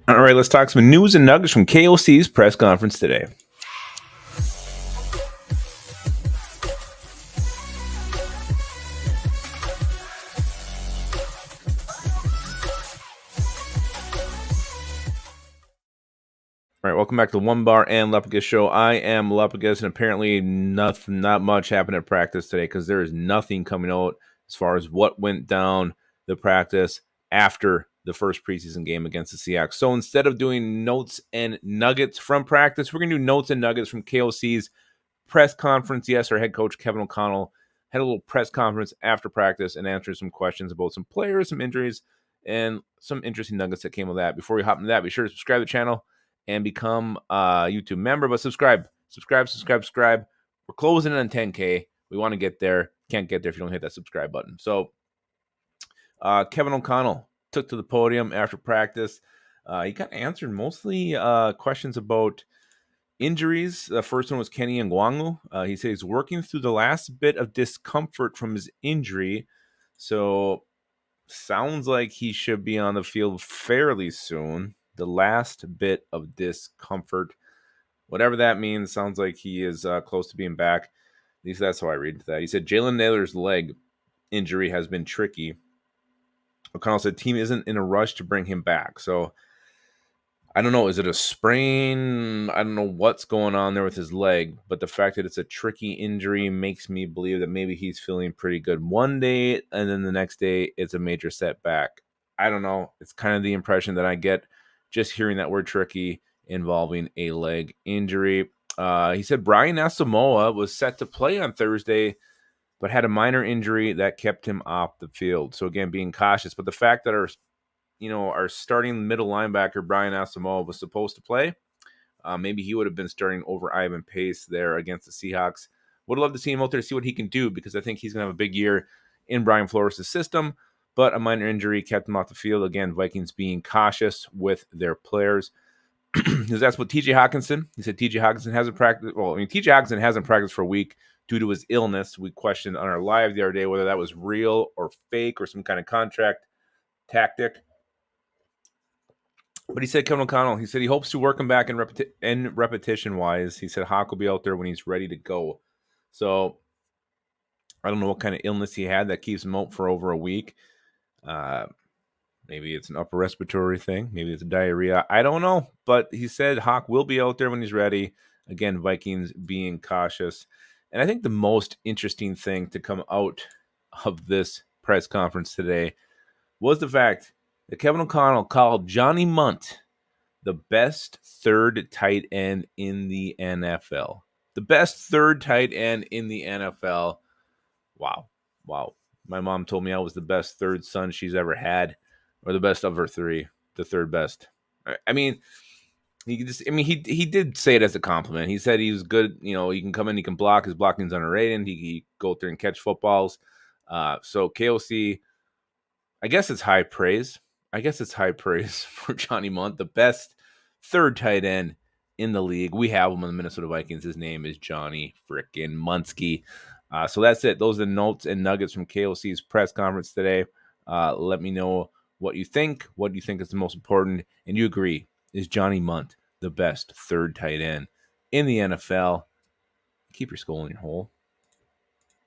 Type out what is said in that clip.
All right, let's talk some news and nuggets from KOC's press conference today. All right, welcome back to the Onebar and Lupagus show. I am Lupagus, and apparently not much happened at practice today because there is nothing coming out as far as what went down the practice after the first preseason game against the Seahawks. So instead of doing notes and nuggets from practice, we're going to do notes and nuggets from KOC's press conference. Yes, our head coach Kevin O'Connell had a little press conference after practice and answered some questions about some players, some injuries, and some interesting nuggets that came with that. Before we hop into that, be sure to subscribe to the channel and become a YouTube member. But subscribe. We're closing in on 10K. We want to get there. Can't get there if you don't hit that subscribe button. So Kevin O'Connell took to the podium after practice. He kind of answered mostly questions about injuries. The first one was Kenny Ngwangu. He said he's working through the last bit of discomfort from his injury. So sounds like he should be on the field fairly soon. The last bit of discomfort, whatever that means, sounds like he is close to being back. At least that's how I read that. He said Jalen Naylor's leg injury has been tricky. O'Connell said team isn't in a rush to bring him back. So I don't know. Is it a sprain? I don't know what's going on there with his leg, but the fact that it's a tricky injury makes me believe that maybe he's feeling pretty good one day, and then the next day it's a major setback. I don't know. It's kind of the impression that I get just hearing that word tricky involving a leg injury. He said Brian Asamoah was set to play on Thursday, but had a minor injury that kept him off the field. So again, being cautious. But the fact that our starting middle linebacker, Brian Asamoah, was supposed to play. Maybe he would have been starting over Ivan Pace there against the Seahawks. Would love to see him out there to see what he can do because I think he's going to have a big year in Brian Flores' system. But a minor injury kept him off the field. Again, Vikings being cautious with their players. Because that's what TJ Hawkinson. He said TJ Hawkinson hasn't practiced. Well, I mean, TJ Hawkinson hasn't practiced for a week due to his illness. We questioned on our live the other day whether that was real or fake or some kind of contract tactic. But he said Kevin O'Connell, he said he hopes to work him back in repetition wise. He said Hawk will be out there when he's ready to go. So I don't know what kind of illness he had that keeps him out for over a week. Maybe it's an upper respiratory thing. Maybe it's a diarrhea. I don't know. But he said Hawk will be out there when he's ready. Again, Vikings being cautious. And I think the most interesting thing to come out of this press conference today was the fact that Kevin O'Connell called Johnny Munt the best third tight end in the NFL. The best third tight end in the NFL. Wow. Wow. My mom told me I was the best third son she's ever had, or the best of her three, the third best. I mean, he did say it as a compliment. He said he was good. He can come in, he can block. His blocking's underrated. He go out there and catch footballs. So KOC, I guess it's high praise. For Johnny Munt, the best third tight end in the league. We have him on the Minnesota Vikings. His name is Johnny frickin' Munsky. So that's it. Those are the notes and nuggets from KOC's press conference today. Let me know what you think. What do you think is the most important? And you agree, is Johnny Munt the best third tight end in the NFL? Keep your skull in your hole.